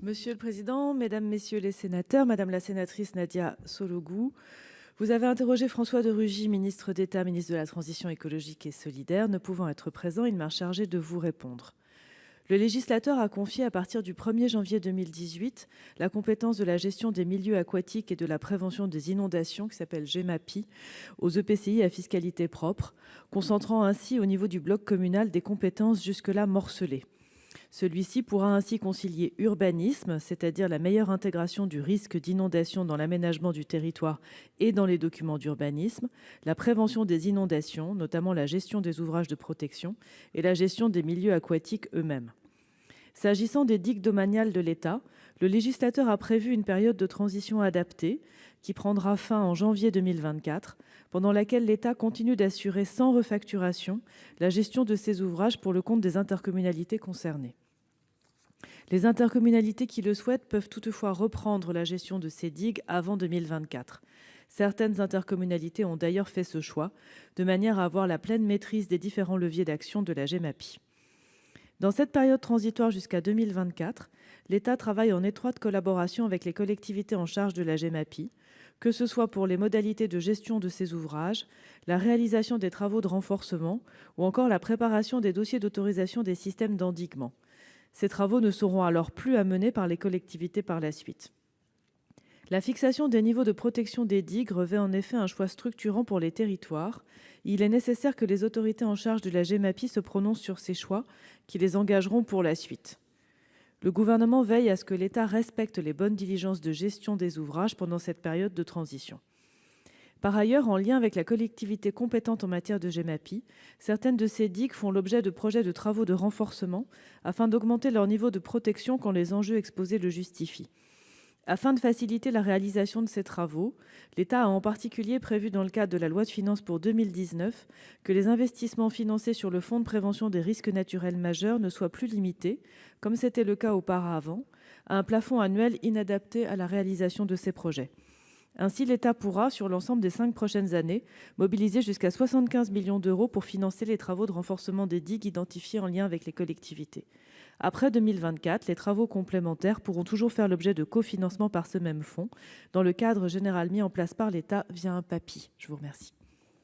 Monsieur le Président, Mesdames, Messieurs les sénateurs, Madame la sénatrice Nadia Sollogoub, vous avez interrogé François de Rugy, ministre d'État, ministre de la Transition écologique et solidaire. Ne pouvant être présent, il m'a chargé de vous répondre. Le législateur a confié à partir du 1er janvier 2018 la compétence de la gestion des milieux aquatiques et de la prévention des inondations, qui s'appelle GEMAPI, aux EPCI à fiscalité propre, concentrant ainsi au niveau du bloc communal des compétences jusque-là morcelées. Celui-ci pourra ainsi concilier urbanisme, c'est-à-dire la meilleure intégration du risque d'inondation dans l'aménagement du territoire et dans les documents d'urbanisme, la prévention des inondations, notamment la gestion des ouvrages de protection, et la gestion des milieux aquatiques eux-mêmes. S'agissant des digues domaniales de l'État, le législateur a prévu une période de transition adaptée qui prendra fin en janvier 2024, pendant laquelle l'État continue d'assurer sans refacturation la gestion de ces ouvrages pour le compte des intercommunalités concernées. Les intercommunalités qui le souhaitent peuvent toutefois reprendre la gestion de ces digues avant 2024. Certaines intercommunalités ont d'ailleurs fait ce choix, de manière à avoir la pleine maîtrise des différents leviers d'action de la GEMAPI. Dans cette période transitoire jusqu'à 2024, l'État travaille en étroite collaboration avec les collectivités en charge de la GEMAPI, que ce soit pour les modalités de gestion de ces ouvrages, la réalisation des travaux de renforcement ou encore la préparation des dossiers d'autorisation des systèmes d'endiguement. Ces travaux ne seront alors plus à mener par les collectivités par la suite. La fixation des niveaux de protection des digues revêt en effet un choix structurant pour les territoires. Il est nécessaire que les autorités en charge de la GEMAPI se prononcent sur ces choix qui les engageront pour la suite. Le gouvernement veille à ce que l'État respecte les bonnes diligences de gestion des ouvrages pendant cette période de transition. Par ailleurs, en lien avec la collectivité compétente en matière de GEMAPI, certaines de ces digues font l'objet de projets de travaux de renforcement afin d'augmenter leur niveau de protection quand les enjeux exposés le justifient. Afin de faciliter la réalisation de ces travaux, l'État a en particulier prévu dans le cadre de la loi de finances pour 2019 que les investissements financés sur le Fonds de prévention des risques naturels majeurs ne soient plus limités, comme c'était le cas auparavant, à un plafond annuel inadapté à la réalisation de ces projets. Ainsi, l'État pourra, sur l'ensemble des 5 prochaines années, mobiliser jusqu'à 75 millions d'euros pour financer les travaux de renforcement des digues identifiés en lien avec les collectivités. Après 2024, les travaux complémentaires pourront toujours faire l'objet de cofinancement par ce même fonds, dans le cadre général mis en place par l'État via un PAPI. Je vous remercie.